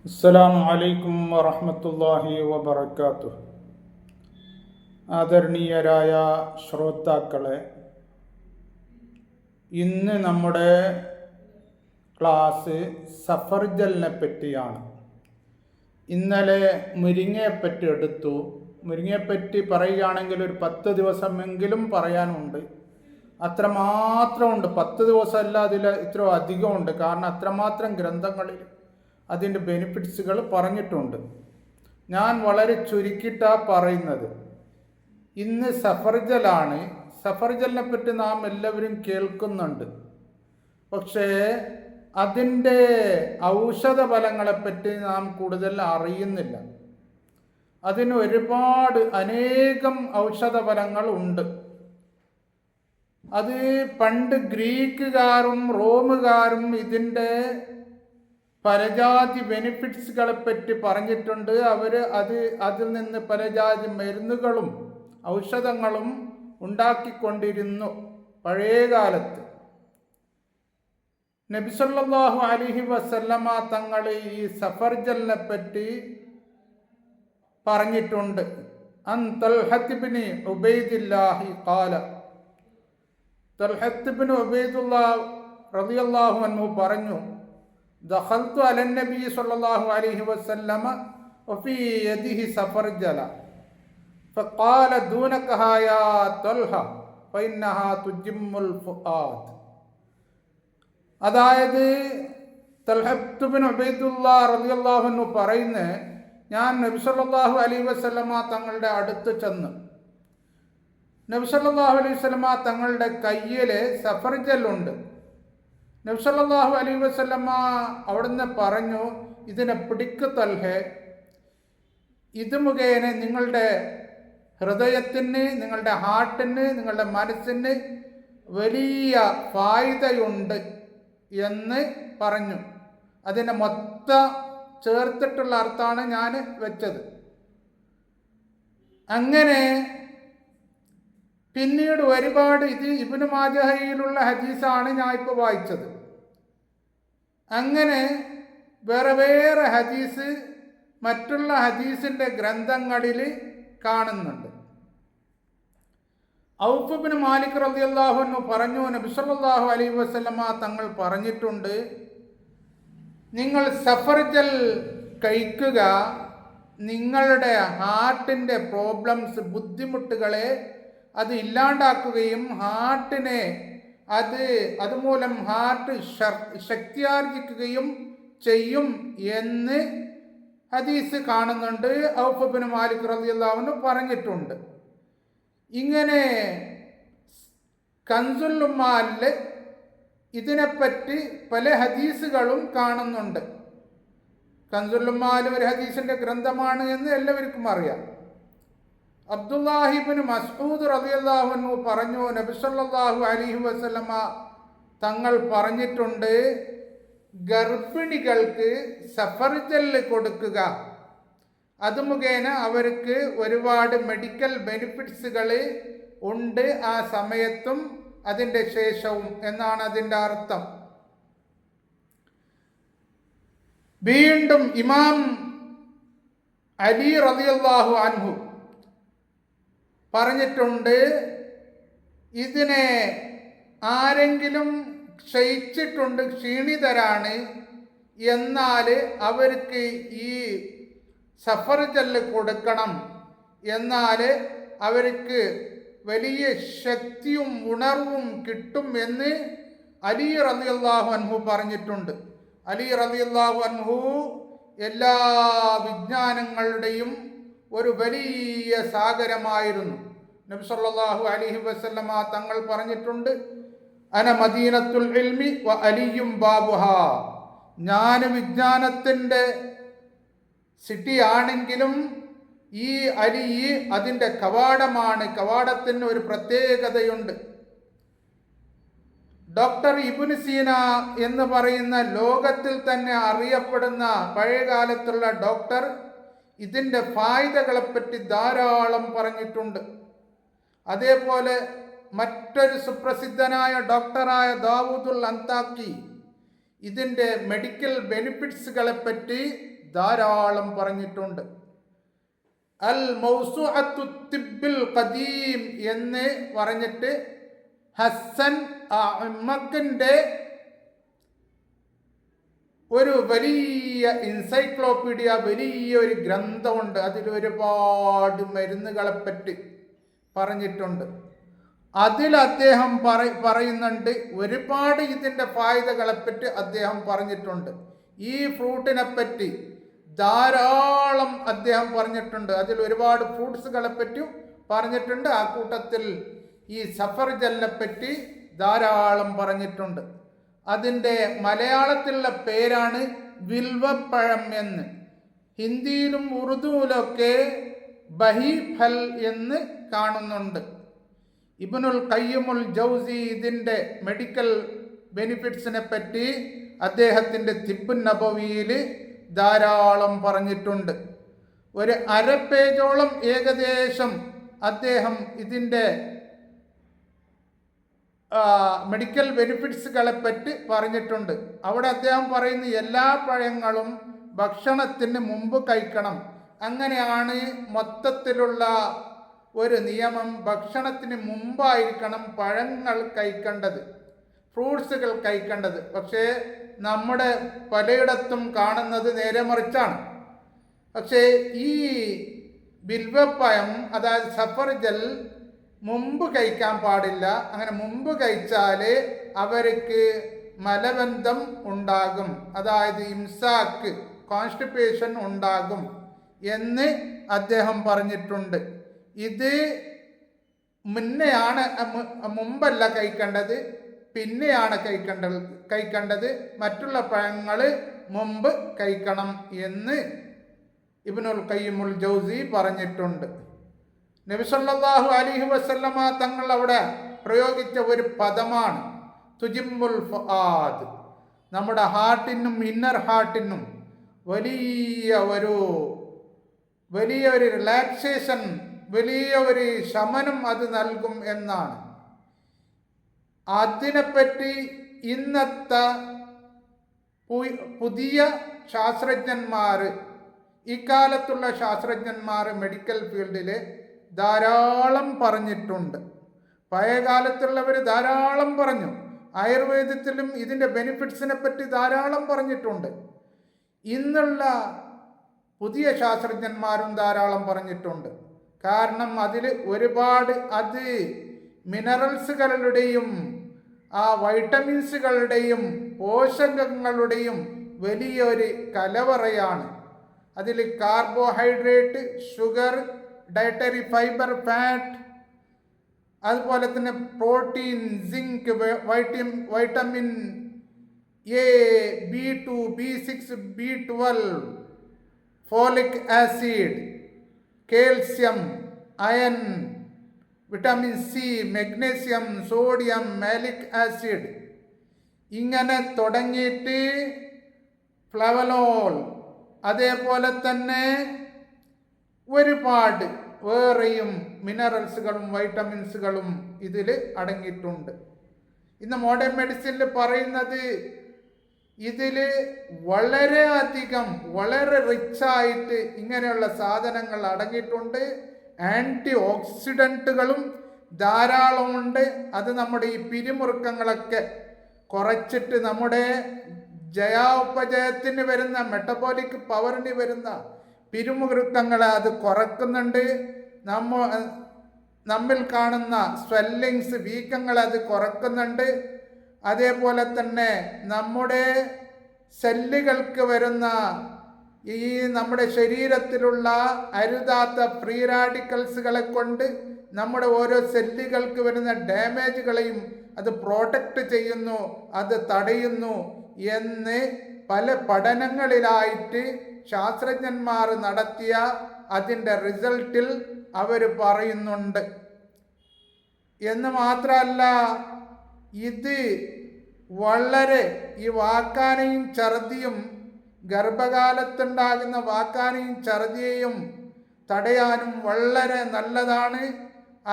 അസ്സലാമു അലൈക്കും വറഹ്മത്തുള്ളാഹി വബറകാതുഹു. ആദരണീയരായ ശ്രോതാക്കളെ, ഇന്ന് നമ്മുടെ ക്ലാസ് സഫർജലിനെ പറ്റിയാണ്. ഇന്നലെ മുരിങ്ങയെപ്പറ്റി എടുത്തു. മുരിങ്ങയെപ്പറ്റി പറയുകയാണെങ്കിൽ ഒരു 10 ദിവസമെങ്കിലും പറയാനുണ്ട്. അത്രമാത്രമുണ്ട്. 10 ദിവസമല്ല, അതിൽ ഇത്ര അധികമുണ്ട്. കാരണം അത്രമാത്രം ഗ്രന്ഥങ്ങളിൽ അതിൻ്റെ ബെനിഫിറ്റ്സുകൾ പറഞ്ഞിട്ടുണ്ട്. ഞാൻ വളരെ ചുരുക്കിയിട്ടാണ് പറയുന്നത്. ഇന്ന് സഫർജലാണ്. സഫർജലിനെ പറ്റി നാം എല്ലാവരും കേൾക്കുന്നുണ്ട്. പക്ഷേ അതിൻ്റെ ഔഷധ ഫലങ്ങളെപ്പറ്റി നാം കൂടുതൽ അറിയുന്നില്ല. അതിന് അനേകം ഔഷധ ഫലങ്ങൾ ഉണ്ട്. അത് പണ്ട് ഗ്രീക്കുകാരും റോമുകാരും ഇതിൻ്റെ പലജാതി ബെനിഫിറ്റ്സുകളെ പറ്റി പറഞ്ഞിട്ടുണ്ട്. അതിൽ നിന്ന് പലജാതി മരുന്നുകളും ഔഷധങ്ങളും ഉണ്ടാക്കിക്കൊണ്ടിരുന്നു പഴയ കാലത്ത്. നബി സല്ലല്ലാഹു അലൈഹി വസല്ലമ തങ്ങൾ ഈ സഫർജലിനെ പറ്റി പറഞ്ഞിട്ടുണ്ട്. അൻ തൽഹത്ത് ഇബ്നു ഉബൈദില്ലാഹി ഖാല, തൽഹത്ത് ഇബ്നു ഉബൈദുല്ലാഹ് റളിയല്ലാഹു അൻഹു പറഞ്ഞു, ദഖൽതു അലൻ നബി സല്ലല്ലാഹു അലൈഹി വസല്ലമ വഫീ യദിഹി സഫർജല ഫഖാല ദൂനകഹാ യാ തൽഹ ഫഇന്നഹാ തുജിമ്മുൽ ഫുആദ്. അതായത് തൽഹത്ത് ഇബ്നു ഉബൈദുല്ലാഹ് റളിയല്ലാഹു അൻഹു പറയുന്നത്, ഞാൻ നബി സല്ലല്ലാഹു അലൈഹി വസല്ലമ തങ്ങളുടെ അടുത്ത് ചെന്ന് നബി സല്ലല്ലാഹു അലൈഹി വസല്ലമ തങ്ങളുടെ കയ്യിൽ സഫർജലുണ്ട്. നബി സല്ലല്ലാഹു അലൈഹി വസല്ലമ അവിടുന്ന് പറഞ്ഞു, ഇതിനെ പിടിക്ക് തൽഹേ, ഇത് മുഖേന നിങ്ങളുടെ ഹൃദയത്തിന്, നിങ്ങളുടെ ഹാർട്ടിന്, നിങ്ങളുടെ മനസ്സിന് വലിയ ഫായിദയുണ്ട് എന്ന് പറഞ്ഞു. അതിനെ മൊത്തം ചേർത്തിട്ടുള്ള അർത്ഥമാണ് ഞാൻ വെച്ചത്. അങ്ങനെ പിന്നീട് ഒരുപാട്, ഇത് ഇബ്നു മാജഹയിലുള്ള ഹദീസാണ് ഞാൻ ഇപ്പോൾ വായിച്ചത്. അങ്ങനെ വേറെ വേറെ ഹദീസ് മറ്റുള്ള ഹദീസിൻ്റെ ഗ്രന്ഥങ്ങളിൽ കാണുന്നുണ്ട്. ഔഫ് ഇബ്നു മാലിക് റളിയല്ലാഹു അൻഹു പറഞ്ഞു, നബി സല്ലല്ലാഹു അലൈഹി വസല്ലമ തങ്ങൾ പറഞ്ഞിട്ടുണ്ട്, നിങ്ങൾ സഫർജൽ കഴിക്കുക, നിങ്ങളുടെ ഹാർട്ടിൻ്റെ പ്രോബ്ലംസ്, ബുദ്ധിമുട്ടുകളെ അത് ഇല്ലാണ്ടാക്കുകയും ഹാർട്ടിനെ അതുമൂലം ഹാർട്ട് ശക്തിയാർജിക്കുകയും ചെയ്യും എന്ന് ഹദീസ് കാണുന്നുണ്ട്. ഔഫ് ഇബ്നു മാലിക് റളിയല്ലാഹു അൻഹു പറഞ്ഞിട്ടുണ്ട്. ഇങ്ങനെ കൻസുൽ ഉമ്മാലിൽ ഇതിനെപ്പറ്റി പല ഹദീസുകളും കാണുന്നുണ്ട്. കൻസുൽ ഉമ്മാൽ ഒരു ഹദീസിൻ്റെ ഗ്രന്ഥമാണ് എന്ന് എല്ലാവർക്കും അറിയാം. അബ്ദുല്ലാഹി ഇബ്നു മസ്ഊദ് റളിയല്ലാഹു അൻഹു പറഞ്ഞു, നബി സല്ലല്ലാഹു അലൈഹി വസല്ലമ തങ്ങൾ പറഞ്ഞിട്ടുണ്ട്, ഗർഭിണികൾക്ക് സഫർജൽ കൊടുക്കുക, അത് മുഖേന അവർക്ക് ഒരുപാട് മെഡിക്കൽ ബെനിഫിറ്റ്സുകൾ ഉണ്ട്, ആ സമയത്തും അതിൻ്റെ ശേഷവും എന്നാണ് അതിൻ്റെ അർത്ഥം. വീണ്ടും ഇമാം അലി റളിയല്ലാഹു അൻഹു പറഞ്ഞിട്ടുണ്ട്, ഇതിനെ ആരെങ്കിലും ക്ഷയിച്ചിട്ടുണ്ട്, ക്ഷീണിതരാണ്, എന്നാൽ അവർക്ക് ഈ സഫർജല് കൊടുക്കണം, എന്നാൽ അവർക്ക് വലിയ ശക്തിയും ഉണർവും കിട്ടും എന്ന് അലി റളിയല്ലാഹു അൻഹു പറഞ്ഞിട്ടുണ്ട്. അലി റളിയല്ലാഹു അൻഹു എല്ലാ വിജ്ഞാനങ്ങളുടെയും ഒരു വലിയ സാഗരമായിരുന്നു. നബി സല്ലല്ലാഹു അലൈഹി വസല്ലമ തങ്ങൾ പറഞ്ഞിട്ടുണ്ട്, അന മദീനത്തുൽ ഇൽമി വ അലിയും ബാബുഹാ, ഞാൻ വിജ്ഞാനത്തിൻ്റെ സിറ്റി ആണെങ്കിലും ഈ അലി അതിൻ്റെ കവാടമാണ്. കവാടത്തിന് ഒരു പ്രത്യേകതയുണ്ട്. ഡോക്ടർ ഇബ്നു സീന എന്ന് പറയുന്ന ലോകത്തിൽ തന്നെ അറിയപ്പെടുന്ന പഴയകാലത്തുള്ള ഡോക്ടർ ഇതിൻ്റെ ഫായിദകളെപ്പറ്റി ധാരാളം പറഞ്ഞിട്ടുണ്ട്. അതേപോലെ മറ്റൊരു സുപ്രസിദ്ധനായ ഡോക്ടറായ ദാവൂദുൽ അന്താക്കി ഇതിൻ്റെ മെഡിക്കൽ ബെനിഫിറ്റ്സുകളെപ്പറ്റി ധാരാളം പറഞ്ഞിട്ടുണ്ട്. അൽ മൗസുഅത്തു തിബ്ബിൽ ഖദീം എന്ന് പറഞ്ഞിട്ട് ഹസ്സൻ അഹ്മക്കിന്റെ ഒരു വലിയ എൻസൈക്ലോപീഡിയ, വലിയ ഒരു ഗ്രന്ഥമുണ്ട്. അതിൽ ഒരുപാട് മരുന്നുകളെപ്പറ്റി പറഞ്ഞിട്ടുണ്ട്. അതിൽ അദ്ദേഹം പറയുന്നുണ്ട്, ഒരുപാട് ഇതിൻ്റെ ഫായ്ദകളെപ്പറ്റി അദ്ദേഹം പറഞ്ഞിട്ടുണ്ട്. ഈ ഫ്രൂട്ടിനെ പറ്റി ധാരാളം അദ്ദേഹം പറഞ്ഞിട്ടുണ്ട്. അതിൽ ഒരുപാട് ഫ്രൂട്ട്സുകളെ പറ്റിയും പറഞ്ഞിട്ടുണ്ട്. ആ കൂട്ടത്തിൽ ഈ സഫർജലിനെ പറ്റി ധാരാളം പറഞ്ഞിട്ടുണ്ട്. അതിൻ്റെ മലയാളത്തിലുള്ള പേരാണ് വിൽവപ്പഴം എന്ന്. ഹിന്ദിയിലും ഉറുദുവിലൊക്കെ ബഹി ഫൽ എന്ന് കാണുന്നുണ്ട്. ഇബ്നുൽ ഖയ്യിമുൽ ജൗസി ഇതിൻ്റെ മെഡിക്കൽ ബെനിഫിറ്റ്സിനെ പറ്റി അദ്ദേഹത്തിൻ്റെ തിബ്ബുൻ നബവിയിൽ ധാരാളം പറഞ്ഞിട്ടുണ്ട്. ഒരു അര പേജോളം ഏകദേശം അദ്ദേഹം ഇതിൻ്റെ മെഡിക്കൽ ബെനിഫിറ്റ്സുകളെ പറ്റി പറഞ്ഞിട്ടുണ്ട്. അവിടെ അദ്ദേഹം പറയുന്ന എല്ലാ പഴങ്ങളും ഭക്ഷണത്തിന് മുമ്പ് കഴിക്കണം. അങ്ങനെയാണ് മൊത്തത്തിലുള്ള ഒരു നിയമം. ഭക്ഷണത്തിന് മുമ്പായിരിക്കണം പഴങ്ങൾ കഴിക്കേണ്ടത്, ഫ്രൂട്ട്സുകൾ കഴിക്കേണ്ടത്. പക്ഷേ നമ്മുടെ പലയിടത്തും കാണുന്നത് നേരെ മറിച്ചാണ്. പക്ഷേ ഈ ബിൽവപ്പഴം, അതായത് സഫർജൽ മുമ്പ് കഴിക്കാൻ പാടില്ല. അങ്ങനെ മുമ്പ് കഴിച്ചാൽ അവർക്ക് മലബന്ധം ഉണ്ടാകും, അതായത് ഇംസാക്ക്, കോൺസ്റ്റിപ്പേഷൻ ഉണ്ടാകും എന്ന് അദ്ദേഹം പറഞ്ഞിട്ടുണ്ട്. ഇത് മുമ്പല്ല കഴിക്കേണ്ടത്, പിന്നെയാണ് കഴിക്കേണ്ടത്. മറ്റുള്ള പഴങ്ങൾ മുമ്പ് കഴിക്കണം എന്ന് ഇബ്നുൽ ഖയ്യിമുൽ ജൗസി പറഞ്ഞിട്ടുണ്ട്. നബി സല്ലല്ലാഹു അലൈഹി വസല്ലമ തങ്ങൾ അവിടെ പ്രയോഗിച്ച ഒരു പദമാണ് തുജിമ്മുൽ ഫുആദ്. നമ്മുടെ ഹാർട്ടിനും ഇന്നർ ഹാർട്ടിനും വലിയ ഒരു റിലാക്സേഷൻ, വലിയ ഒരു ശമനം അത് നൽകും എന്നാണ്. അതിനെപ്പറ്റി ഇന്നത്തെ പുതിയ ശാസ്ത്രജ്ഞന്മാർ, ഇക്കാലത്തുള്ള ശാസ്ത്രജ്ഞന്മാർ മെഡിക്കൽ ഫീൽഡിൽ ധാരാളം പറഞ്ഞിട്ടുണ്ട്. പഴയ കാലത്തുള്ളവർ ധാരാളം പറഞ്ഞു. ആയുർവേദത്തിലും ഇതിൻ്റെ ബെനിഫിറ്റ്സിനെ പറ്റി ധാരാളം പറഞ്ഞിട്ടുണ്ട്. ഇന്നുള്ള പുതിയ ശാസ്ത്രജ്ഞന്മാരും ധാരാളം പറഞ്ഞിട്ടുണ്ട്. കാരണം അതിൽ ഒരുപാട് അത് മിനറൽസുകളുടെയും വൈറ്റമിൻസുകളുടെയും പോഷകങ്ങളുടെയും വലിയൊരു കലവറയാണ്. അതിൽ carbohydrate, sugar, dietary fibre, fat, അതുപോലെ തന്നെ protein, zinc, vitamin A, B2, B6, B12, folic acid, calcium, iron, vitamin C, magnesium, sodium, malic acid, ഇങ്ങനെ തുടങ്ങിയിട്ട് ഫ്ലവനോൾ, അതേപോലെ തന്നെ ഒരുപാട് വേറെയും മിനറൽസുകളും വൈറ്റമിൻസുകളും ഇതിൽ അടങ്ങിയിട്ടുണ്ട്. ഇന്ന് മോഡേൺ മെഡിസിനിൽ പറയുന്നത് ഇതിൽ വളരെയധികം, വളരെ റിച്ചായിട്ട് ഇങ്ങനെയുള്ള സാധനങ്ങൾ അടങ്ങിയിട്ടുണ്ട്. ആൻറ്റി ഓക്സിഡൻറ്റുകളും ധാരാളമുണ്ട്. അത് നമ്മുടെ ഈ പിരിമുറുക്കങ്ങളൊക്കെ കുറച്ചിട്ട് നമ്മുടെ ജയാപജയത്തിന് വരുന്ന, മെറ്റബോളിക് പവറിന് വരുന്ന പിരിമുറുക്കങ്ങളെ അത് കുറക്കുന്നുണ്ട്. നമ്മിൽ കാണുന്ന സ്വെല്ലിങ്സ്, വീക്കങ്ങളെ അത് കുറക്കുന്നുണ്ട്. അതേപോലെ തന്നെ നമ്മുടെ സെല്ലുകൾക്ക് വരുന്ന ഈ നമ്മുടെ ശരീരത്തിലുള്ള അരുതാത്ത ഫ്രീ റാഡിക്കൽസുകളെ കൊണ്ട് നമ്മുടെ ഓരോ സെല്ലുകൾക്ക് വരുന്ന ഡാമേജുകളെയും അത് പ്രൊട്ടക്റ്റ് ചെയ്യുന്നു, അത് തടയുന്നു എന്ന് പല പഠനങ്ങളിലായിട്ട് ശാസ്ത്രജ്ഞന്മാർ നടത്തിയ അതിൻ്റെ റിസൾട്ടിൽ അവർ പറയുന്നുണ്ട്. എന്ന് മാത്രമല്ല, ഇത് വളരെ ഈ വാക്കാനയും ഛർദിയും, ഗർഭകാലത്തുണ്ടാകുന്ന വാക്കാനയും ഛർദിയെയും തടയാനും വളരെ നല്ലതാണ്.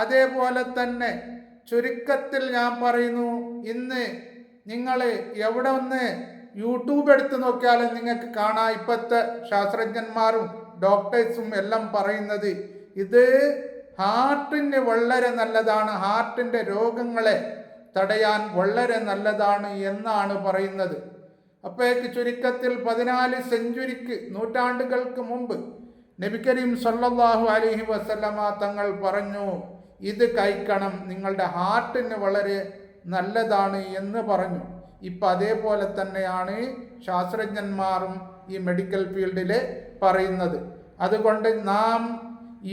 അതേപോലെ തന്നെ ചുരുക്കത്തിൽ ഞാൻ പറയുന്നു, ഇന്ന് നിങ്ങൾ എവിടെ ഒന്ന് യൂട്യൂബ് എടുത്ത് നോക്കിയാലും നിങ്ങൾക്ക് കാണാം, ഇപ്പോഴത്തെ ശാസ്ത്രജ്ഞന്മാരും ഡോക്ടേഴ്സും എല്ലാം പറയുന്നത് ഇത് ഹാർട്ടിന് വളരെ നല്ലതാണ്, ഹാർട്ടിൻ്റെ രോഗങ്ങളെ തടയാൻ വളരെ നല്ലതാണ് എന്നാണ് പറയുന്നത്. അപ്പോഴേക്ക് ചുരുക്കത്തിൽ 14 സെഞ്ചുറിക്ക് നൂറ്റാണ്ടുകൾക്ക് മുമ്പ് നബി കരീം സല്ലല്ലാഹു അലൈഹി വസല്ലമ തങ്ങൾ പറഞ്ഞു, ഇത് കഴിക്കണം, നിങ്ങളുടെ ഹാർട്ടിന് വളരെ നല്ലതാണ് എന്ന് പറഞ്ഞു. ഇപ്പം അതേപോലെ തന്നെയാണ് ശാസ്ത്രജ്ഞന്മാരും ഈ മെഡിക്കൽ ഫീൽഡിൽ പറയുന്നത്. അതുകൊണ്ട് നാം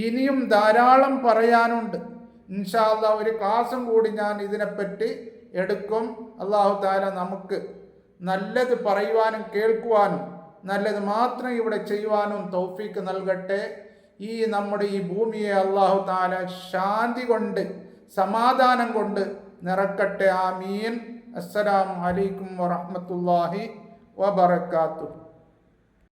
ഇനിയും ധാരാളം പറയാനുണ്ട്. ഇൻഷാ അല്ലാഹ് ഒരു ക്ലാസ്സും കൂടി ഞാൻ ഇതിനെപ്പറ്റി എടുക്കും. അല്ലാഹു തആല നമുക്ക് നല്ലത് പറയുവാനും കേൾക്കുവാനും നല്ലത് മാത്രം ഇവിടെ ചെയ്യുവാനും തൗഫീക്ക് നൽകട്ടെ. ഈ നമ്മുടെ ഈ ഭൂമിയെ അല്ലാഹു തആല ശാന്തി കൊണ്ട് സമാധാനം കൊണ്ട് നിറക്കട്ടെ. ആമീൻ. അസ്സലാമു അലൈക്കും വറഹ്മത്തുള്ളാഹി വബറകാതുഹു.